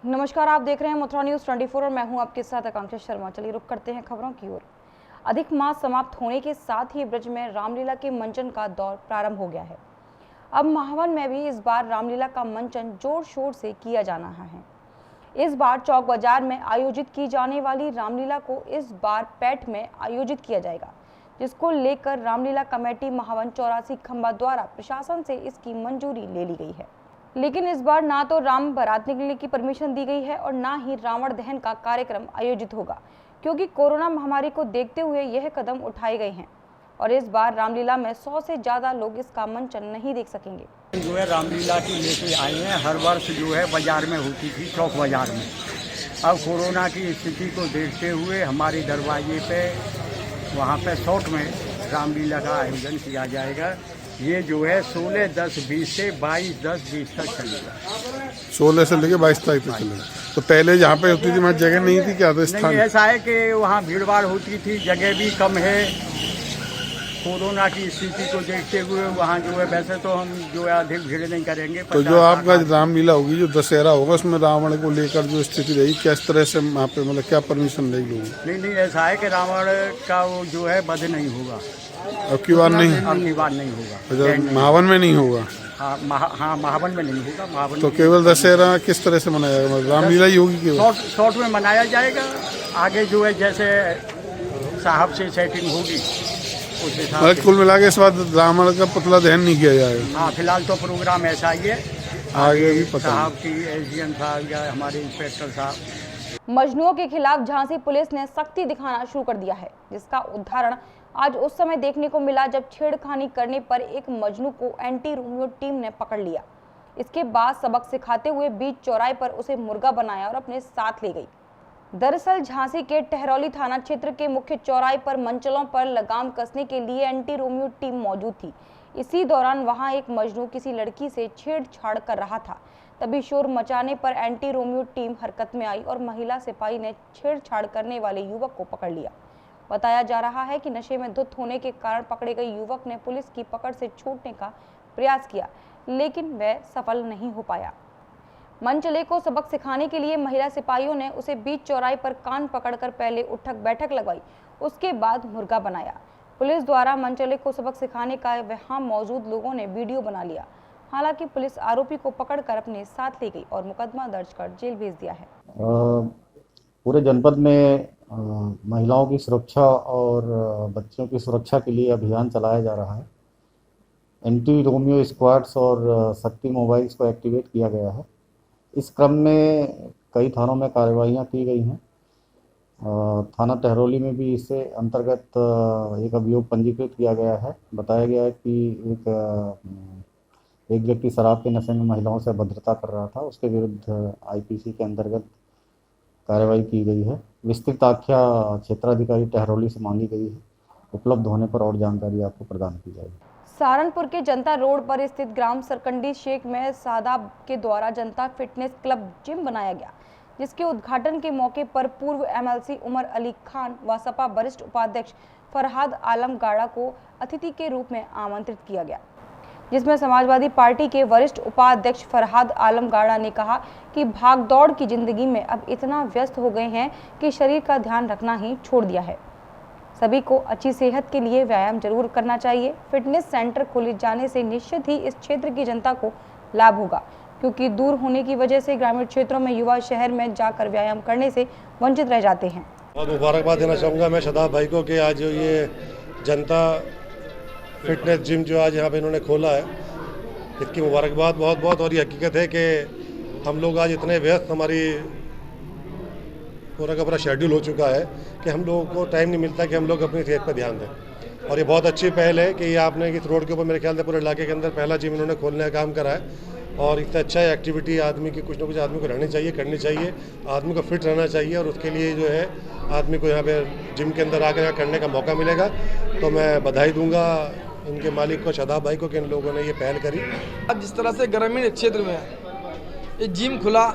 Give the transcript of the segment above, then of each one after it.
नमस्कार, आप देख रहे हैं मथुरा न्यूज़ 24 और मैं हूं आपके साथ आकांक्षा शर्मा। चलिए रुक करते हैं खबरों की ओर। अधिक मास समाप्त होने के साथ ही ब्रज में रामलीला के मंचन का दौर प्रारंभ हो गया है। अब महावन में भी इस बार रामलीला का मंचन जोर शोर से किया जा रहा है। इस बार चौक बाजार में आयोजित की जाने वाली रामलीला को इस बार पैठ में आयोजित किया जाएगा, जिसको लेकर रामलीला कमेटी महावन 84 खंबा द्वारा प्रशासन से इसकी मंजूरी ले ली गई है। लेकिन इस बार ना तो राम बारात निकलने की परमिशन दी गई है और ना ही रावण दहन का कार्यक्रम आयोजित होगा, क्योंकि कोरोना महामारी को देखते हुए यह कदम उठाए गए हैं और इस बार रामलीला में 100 से ज्यादा लोग इसका मंचन नहीं देख सकेंगे। जो है रामलीला की लेके आए हैं। हर वर्ष जो है बाजार में होती थी, चौक बाजार में। अब कोरोना की स्थिति को देखते हुए हमारे दरवाजे पे वहाँ पे शॉर्ट में रामलीला का आयोजन किया जाएगा। ये जो है 16/10/20 से 22/10/20 तक चलेगा। 16 से लेके 22 तारीख तक चलेगा। तो पहले जहाँ पे होती थी वहाँ जगह नहीं थी क्या? तो स्थान नहीं, ऐसा है कि वहाँ भीड़ भाड़ होती थी, जगह भी कम है। कोरोना की स्थिति को देखते हुए वहाँ जो है, वैसे तो हम जो है अधिक भीड़ नहीं करेंगे। तो जो आपका रामलीला होगी, जो दशहरा होगा, उसमें रावण को लेकर जो स्थिति रहेगी, किस तरह से वहाँ पे मतलब क्या परमिशन रहेगी? नहीं, ऐसा है कि रावण का वो जो है वध नहीं होगा। अब की बार नहीं, अब की बार नहीं होगा। महावन में नहीं होगा। हाँ, महावन में नहीं होगा। महावन तो केवल दशहरा किस तरह से मनाया जाएगा? मतलब रामलीला ही होगी केवल शॉर्ट में मनाया जाएगा। आगे जो है जैसे साहब से सेटिंग होगी उस हिसाब से। कुल मिला के इस बार रावण का पुतला दहन नहीं किया जाएगा। हाँ, फिलहाल तो प्रोग्राम ऐसा ही है। आगे भी पता साहब की एसडीएम साहब या हमारे इंस्पेक्टर साहब। मजनुओं के खिलाफ झांसी पुलिस ने सख्ती दिखाना शुरू कर दिया है, जिसका उदाहरण आज उस समय देखने को मिला जब छेड़खानी करने पर एक मजनू को एंटी रोमियो टीम ने पकड़ लिया। इसके बाद सबक सिखाते हुए बीच चौराहे पर उसे मुर्गा बनाया और अपने साथ ले गई। दरअसल झांसी के टहरौली थाना क्षेत्र के मुख्य चौराहे पर मंचलों पर लगाम कसने के लिए एंटी रोमियो टीम मौजूद थी। इसी दौरान वहां एक मजनू किसी लड़की से छेड़छाड़ कर रहा था। तभी शोर मचाने पर एंटी रोमियो टीम हरकत में आई और महिला सिपाही ने छेड़छाड़ करने वाले युवक को पकड़ लिया। बताया जा रहा है कि नशे में धुत होने के कारण पकड़े गए युवक ने पुलिस की पकड़ से छूटने का प्रयास किया, लेकिन वह सफल नहीं हो पाया। मनचले को सबक सिखाने के लिए महिला सिपाहियों ने उसे बीच चौराहे पर कान पकड़कर पहले उठक बैठक लगवाई, उसके बाद मुर्गा बनाया। पुलिस द्वारा मनचले को सबक सिखाने का वहां मौजूद लोगों ने वीडियो बना लिया। हालांकि पुलिस आरोपी को पकड़कर अपने साथ ले गई और मुकदमा दर्ज कर जेल भेज दिया है। पूरे जनपद में महिलाओं की सुरक्षा और बच्चों की सुरक्षा के लिए अभियान चलाया जा रहा है। एंटी रोमियो स्क्वाड्स और शक्ति मोबाइल्स को एक्टिवेट किया गया है। इस क्रम में कई थानों में कार्रवाइयाँ की गई हैं। थाना टहरौली में भी इससे अंतर्गत एक अभियोग पंजीकृत किया गया है। बताया गया है कि एक व्यक्ति शराब के नशे में महिलाओं से अभद्रता कर रहा था, उसके विरुद्ध आईपीसी के अंतर्गत कार्रवाई की गई है। विस्तृत आख्या क्षेत्राधिकारी टहरौली से मांगी गई है। उपलब्ध होने पर और जानकारी आपको प्रदान की जाएगी। सहारनपुर के जनता रोड पर स्थित ग्राम सरकंडी शेख में सादाब के द्वारा जनता फिटनेस क्लब जिम बनाया गया, जिसके उद्घाटन के मौके पर पूर्व एमएलसी उमर अली खान व सपा वरिष्ठ उपाध्यक्ष फरहाद आलम गाड़ा को अतिथि के रूप में आमंत्रित किया गया, जिसमें समाजवादी पार्टी के वरिष्ठ उपाध्यक्ष फरहाद आलम गाड़ा ने कहा कि भागदौड़ की जिंदगी में अब इतना व्यस्त हो गए हैं कि शरीर का ध्यान रखना ही छोड़ दिया है। सभी को अच्छी सेहत के लिए व्यायाम जरूर करना चाहिए। फिटनेस सेंटर खोले जाने से निश्चित ही इस क्षेत्र की जनता को लाभ होगा, क्योंकि दूर होने की वजह से ग्रामीण क्षेत्रों में युवा शहर में जाकर व्यायाम करने से वंचित रह जाते हैं। बहुत मुबारकबाद देना चाहूँगा मैं शादाब भाई को कि आज ये जनता फिटनेस जिम जो आज यहाँ पे इन्होंने खोला है, इसकी मुबारकबाद बहुत बहुत। और ये हकीकत है कि हम लोग आज इतने व्यस्त, हमारी पूरा का पूरा शेड्यूल हो चुका है कि हम लोगों को टाइम नहीं मिलता कि हम लोग अपनी सेहत पर ध्यान दें। और ये बहुत अच्छी पहल है कि ये आपने इस रोड के ऊपर मेरे ख्याल से पूरे इलाके के अंदर पहला जिम इन्होंने खोलने का काम करा है। और इससे अच्छा एक्टिविटी आदमी की कुछ ना कुछ आदमी को रहनी चाहिए, करनी चाहिए। आदमी को फिट रहना चाहिए और उसके लिए जो है आदमी को यहाँ पे जिम के अंदर आकर यहाँ करने का मौका मिलेगा। तो मैं बधाई दूंगा इनके मालिक को, शादाब भाई को, कि इन लोगों ने ये पहल करी। जिस तरह से ग्रामीण क्षेत्र में ये जिम खुला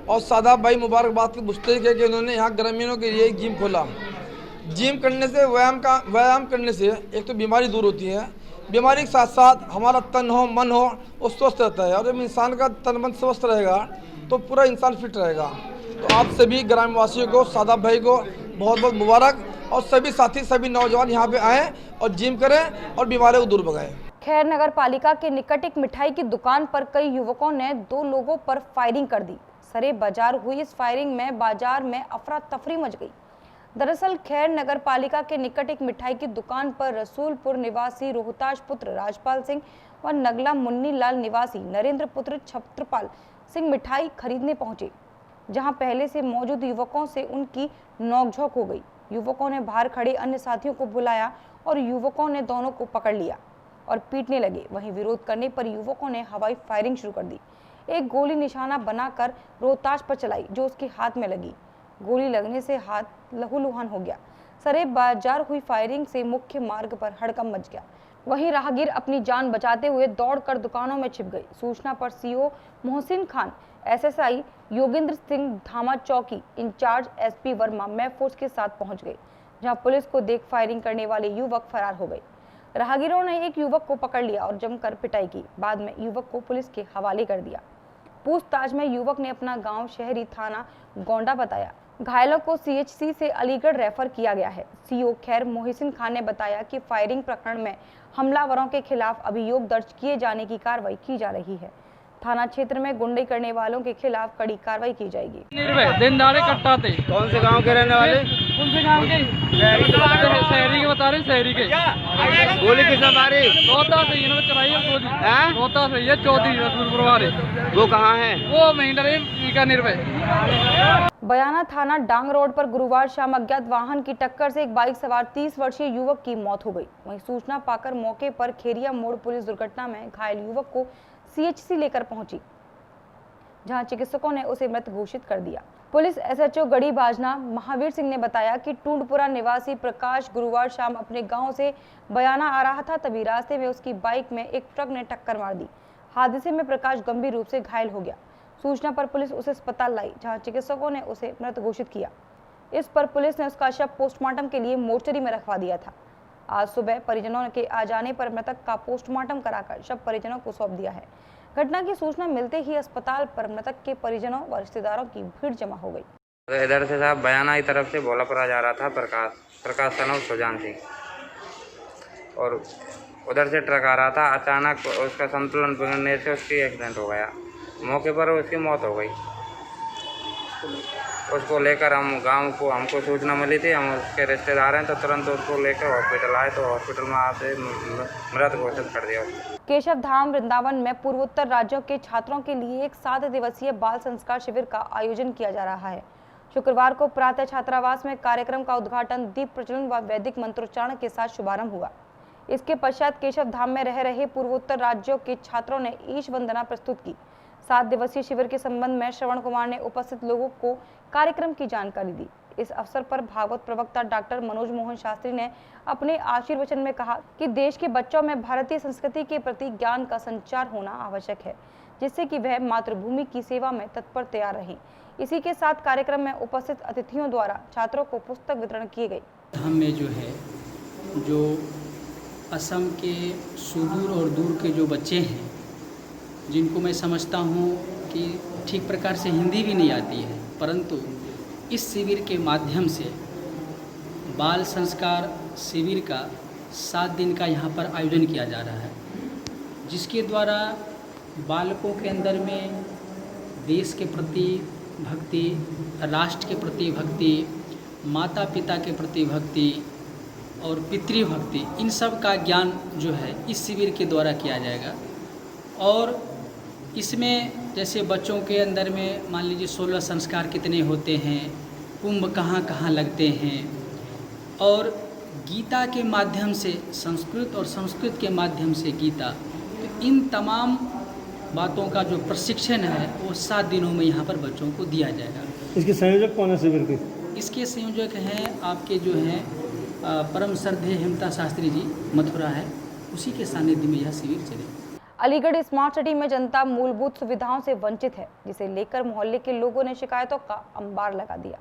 और शादाब भाई मुबारकबाद की मुस्तहिक है कि उन्होंने यहाँ ग्रामीणों के लिए जिम खोला। जिम करने से व्यायाम करने से एक तो बीमारी दूर होती है, बीमारी के साथ साथ हमारा तन हो मन हो वो स्वस्थ रहता है। और जब इंसान का तन मन स्वस्थ रहेगा तो पूरा इंसान फिट रहेगा। तो आप सभी ग्रामवासियों को, सादाब भाई को बहुत बहुत मुबारक, और सभी साथी, सभी नौजवान यहाँ पे आएँ और जिम करें और बीमारियों को दूर भगाएं। खैर नगर पालिका के निकट एक मिठाई की दुकान पर कई युवकों ने 2 लोगों पर फायरिंग कर दी। सरे बाजार हुई इस फायरिंग में बाजार में अफरा तफरी मच गई। दरअसल खैर नगर पालिका के निकट एक मिठाई की दुकान पर रसूलपुर निवासी रोहताश पुत्र राजपाल सिंह व नगला मुन्नी लाल निवासी नरेंद्र पुत्र छत्रपाल सिंह मिठाई खरीदने पहुंचे, जहां पहले से मौजूद युवकों से उनकी नोकझोंक हो गई। युवकों ने बाहर खड़े अन्य साथियों को बुलाया और युवकों ने दोनों को पकड़ लिया और पीटने लगे। वहीं विरोध करने पर युवकों ने हवाई फायरिंग शुरू कर दी। एक गोली निशाना बनाकर रोहताश पर चलाई, जो उसके हाथ में लगी। गोली लगने से हाथ लहूलुहान हो गया। सरे बाजार हुई फायरिंग से मुख्य मार्ग पर हड़कंप मच गया। वहीं राहगीर अपनी जान बचाते हुए दौड़कर दुकानों में छिप गए। सूचना पर सीओ मोहसिन खान, एसएसआई योगेंद्र सिंह धामा चौकी इंचार्ज एसपी वर्मा मैं फोर्स के साथ पहुंच गए, जहां पुलिस को देख फायरिंग करने वाले युवक फरार हो गए। राहगीरों ने एक युवक को पकड़ लिया और जमकर पिटाई की। बाद में युवक को पुलिस के हवाले कर दिया। पूछताछ में युवक ने अपना गांव शहरी थाना गोंडा बताया। घायलों को सीएचसी से अलीगढ़ रेफर किया गया है। सीओ खैर मोहसिन खान ने बताया कि फायरिंग प्रकरण में हमलावरों के खिलाफ अभियोग दर्ज किए जाने की कार्रवाई की जा रही है। थाना क्षेत्र में गुंडई करने वालों के खिलाफ कड़ी कार्रवाई की जाएगी। निर्भय दिन दाड़े कट्टा थे। कौन से गांव के रहने वाले? कौन से गांव के? शहरी के बता रहे, शहरी के। गोली किसने मारी? रोहता से इन्होंने चलाई है गोली। रोहता से ये चौधरी रसूलपुर वाले। वो कहाँ है? वो महिंद्रा बीकानेर पे। बयाना थाना डांग रोड पर गुरुवार शाम अज्ञात वाहन की टक्कर से एक बाइक सवार 30 वर्षीय युवक की मौत हो गई। वहीं सूचना पाकर मौके पर खेरिया मोड़ पुलिस दुर्घटना में घायल युवक को सीएचसी लेकर पहुंची, जहां चिकित्सकों ने उसे मृत घोषित कर दिया। पुलिस एसएचओ गढ़ी बाजना महावीर सिंह ने बताया कि टूंडपुरा निवासी प्रकाश गुरुवार शाम अपने गांव से बयाना आ रहा था, तभी रास्ते में उसकी बाइक में एक ट्रक ने टक्कर मार दी। हादसे में प्रकाश गंभीर रूप से घायल हो गया। सूचना पर पुलिस उसे अस्पताल लाई, जहां चिकित्सकों ने उसे मृत घोषित किया। इस पर पुलिस ने उसका शव पोस्टमार्टम के लिए मोर्चरी में रखवा दिया था। आज सुबह परिजनों के आ जाने पर मृतक का पोस्टमार्टम कराकर शव परिजनों को सौंप दिया है। घटना की सूचना मिलते ही अस्पताल पर मृतक के परिजनों व रिश्तेदारों की भीड़ जमा हो गई। तो इधर से साहब बयाना की तरफ से भोलापुरा जा रहा था प्रकाश सनोज सुजान सिंह, और उधर से ट्रक आ रहा था। अचानक उसका संतुलन बिगड़ने से उसकी एक्सीडेंट हो गया। मौके पर उसकी मौत हो गई। उसको लेकर हम गांव को हमको सूचना मिली थी, हम उसके रिश्तेदार हैं, तो तुरंत उसको लेकर हॉस्पिटल आए, तो हॉस्पिटल में आते मृत घोषित कर दिया। केशव धाम वृंदावन में पूर्वोत्तर राज्यों के छात्रों के लिए एक 7 दिवसीय बाल संस्कार शिविर का आयोजन किया जा रहा है। शुक्रवार को प्रातः छात्रावास में कार्यक्रम का उद्घाटन, दीप प्रज्वलन व वैदिक मंत्रोच्चारण के साथ शुभारंभ हुआ। इसके पश्चात केशव धाम में रह रहे पूर्वोत्तर राज्यों के छात्रों ने ईश वंदना प्रस्तुत की। 7 दिवसीय शिविर के संबंध में श्रवण कुमार ने उपस्थित लोगों को कार्यक्रम की जानकारी दी। इस अवसर पर भागवत प्रवक्ता डॉक्टर मनोज मोहन शास्त्री ने अपने आशीर्वचन में कहा कि देश के बच्चों में भारतीय संस्कृति के प्रति ज्ञान का संचार होना आवश्यक है, जिससे कि वह मातृभूमि की सेवा में तत्पर तैयार रहें। इसी के साथ कार्यक्रम में उपस्थित अतिथियों द्वारा छात्रों को पुस्तक वितरण किए गए। हम में जो है, जो असम के सुदूर और दूर के जो बच्चे हैं, जिनको मैं समझता हूँ कि ठीक प्रकार से हिंदी भी नहीं आती है, परंतु इस शिविर के माध्यम से बाल संस्कार शिविर का 7 दिन का यहाँ पर आयोजन किया जा रहा है, जिसके द्वारा बालकों के अंदर में देश के प्रति भक्ति, राष्ट्र के प्रति भक्ति, माता पिता के प्रति भक्ति और पितृभक्ति, इन सब का ज्ञान जो है इस शिविर के द्वारा किया जाएगा। और इसमें जैसे बच्चों के अंदर में मान लीजिए 16 संस्कार कितने होते हैं, कुंभ कहाँ कहाँ लगते हैं, और गीता के माध्यम से संस्कृत और संस्कृत के माध्यम से गीता, तो इन तमाम बातों का जो प्रशिक्षण है वो 7 दिनों में यहाँ पर बच्चों को दिया जाएगा। इसके संयोजक कौन है शिविर के? इसके संयोजक हैं आपके जो हैं परम श्रद्धेय हेमता शास्त्री जी, मथुरा है, उसी के सानिध्य में यह शिविर चलेगा। अलीगढ़ स्मार्ट सिटी में जनता मूलभूत सुविधाओं से वंचित है, जिसे लेकर मोहल्ले के लोगों ने शिकायतों का अंबार लगा दिया।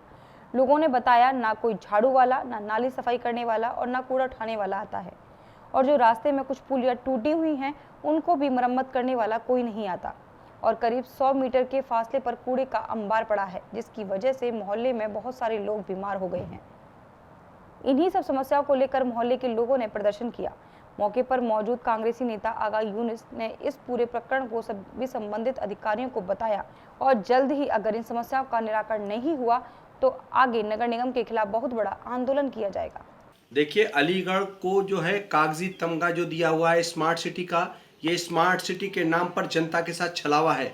लोगों ने बताया ना कोई झाड़ू वाला, ना नाली सफाई करने वाला और ना कूड़ा उठाने वाला आता है, और जो रास्ते में कुछ पुलियां टूटी हुई हैं उनको भी मरम्मत करने वाला कोई नहीं आता। और करीब 100 मीटर के फासले पर कूड़े का अंबार पड़ा है, जिसकी वजह से मोहल्ले में बहुत सारे लोग बीमार हो गए हैं। इन्हीं सब समस्याओं को लेकर मोहल्ले के लोगों ने प्रदर्शन किया। मौके पर मौजूद कांग्रेसी नेता आगा यूनिस ने इस पूरे प्रकरण को सभी संबंधित अधिकारियों को बताया और जल्द ही अगर इन समस्याओं का निराकरण नहीं हुआ तो आगे नगर निगम के खिलाफ बहुत बड़ा आंदोलन किया जाएगा। देखिए, अलीगढ़ को जो है कागजी तमगा जो दिया हुआ है स्मार्ट सिटी का, ये स्मार्ट सिटी के नाम पर जनता के साथ छलावा है।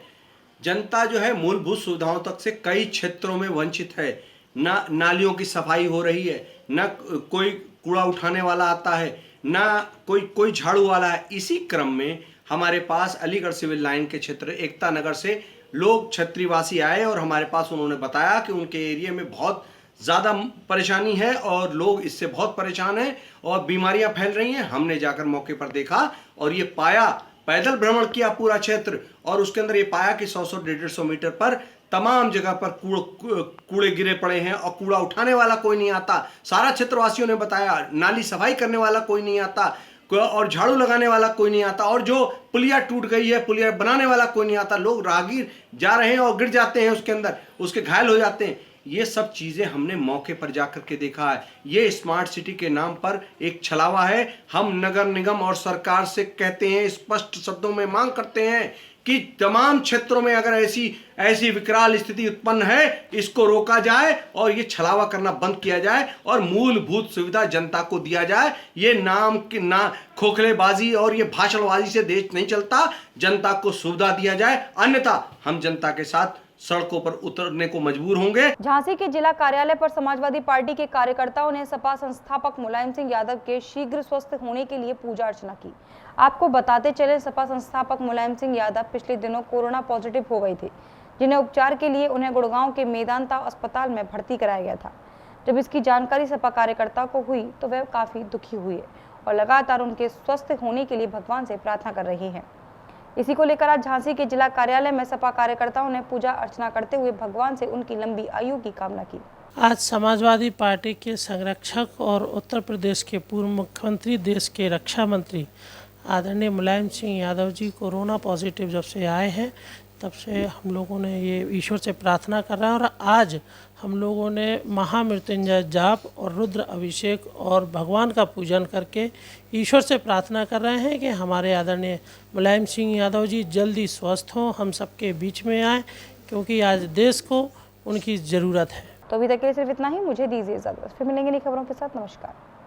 जनता जो है मूलभूत सुविधाओं तक से कई क्षेत्रों में वंचित है। ना नालियों की सफाई हो रही है, ना कोई कूड़ा उठाने वाला आता है, ना कोई झाड़ू वाला है। इसी क्रम में हमारे पास अलीगढ़ सिविल लाइन के क्षेत्र एकता नगर से लोग छत्रीवासी आए और हमारे पास उन्होंने बताया कि उनके एरिया में बहुत ज़्यादा परेशानी है और लोग इससे बहुत परेशान हैं और बीमारियां फैल रही हैं। हमने जाकर मौके पर देखा और ये पाया, पैदल भ्रमण किया पूरा क्षेत्र और उसके अंदर ये पाया कि 100-150 मीटर पर तमाम जगह पर कूड़े गिरे पड़े हैं और कूड़ा उठाने वाला कोई नहीं आता। सारा क्षेत्रवासियों ने बताया, नाली सफाई करने वाला कोई नहीं आता और झाड़ू लगाने वाला कोई नहीं आता और जो पुलिया टूट गई है पुलिया बनाने वाला कोई नहीं आता। लोग राहगीर जा रहे हैं और गिर जाते हैं उसके अंदर, उसके घायल हो जाते हैं। ये सब चीज़ें हमने मौके पर जाकर के देखा है। ये स्मार्ट सिटी के नाम पर एक छलावा है। हम नगर निगम और सरकार से कहते हैं, स्पष्ट शब्दों में मांग करते हैं कि तमाम क्षेत्रों में अगर ऐसी विकराल स्थिति उत्पन्न है, इसको रोका जाए और ये छलावा करना बंद किया जाए और मूलभूत सुविधा जनता को दिया जाए। ये नाम की ना खोखलेबाजी और ये भाषणबाजी से देश नहीं चलता। जनता को सुविधा दिया जाए, अन्यथा हम जनता के साथ सड़कों पर उतरने को मजबूर होंगे। झांसी के जिला कार्यालय पर समाजवादी पार्टी के कार्यकर्ताओं ने सपा संस्थापक मुलायम सिंह यादव के शीघ्र स्वस्थ होने के लिए पूजा अर्चना की। आपको बताते चले, सपा संस्थापक मुलायम सिंह यादव पिछले दिनों कोरोना पॉजिटिव हो गए थे, जिन्हें उपचार के लिए उन्हें गुड़गांव के मेदांता अस्पताल में भर्ती कराया गया था। जब इसकी जानकारी सपा कार्यकर्ता को हुई तो वह काफी दुखी हुए और लगातार उनके स्वस्थ होने के लिए भगवान से प्रार्थना कर रहे हैं। इसी को लेकर आज झांसी के जिला कार्यालय में सपा कार्यकर्ताओं ने पूजा अर्चना करते हुए भगवान से उनकी लंबी आयु की कामना की। आज समाजवादी पार्टी के संरक्षक और उत्तर प्रदेश के पूर्व मुख्यमंत्री, देश के रक्षा मंत्री आदरणीय मुलायम सिंह यादव जी कोरोना पॉजिटिव जब से आए हैं तब से हम लोगों ने ये ईश्वर से प्रार्थना कर रहे हैं और आज हम लोगों ने महामृत्युंजय जाप और रुद्र अभिषेक और भगवान का पूजन करके ईश्वर से प्रार्थना कर रहे हैं कि हमारे आदरणीय मुलायम सिंह यादव जी जल्दी स्वस्थ हों, हम सबके बीच में आए, क्योंकि आज देश को उनकी ज़रूरत है। तो अभी तक के लिए सिर्फ इतना ही। मुझे दीजिए इजाज़त, फिर मिलेंगे नई खबरों के साथ। नमस्कार।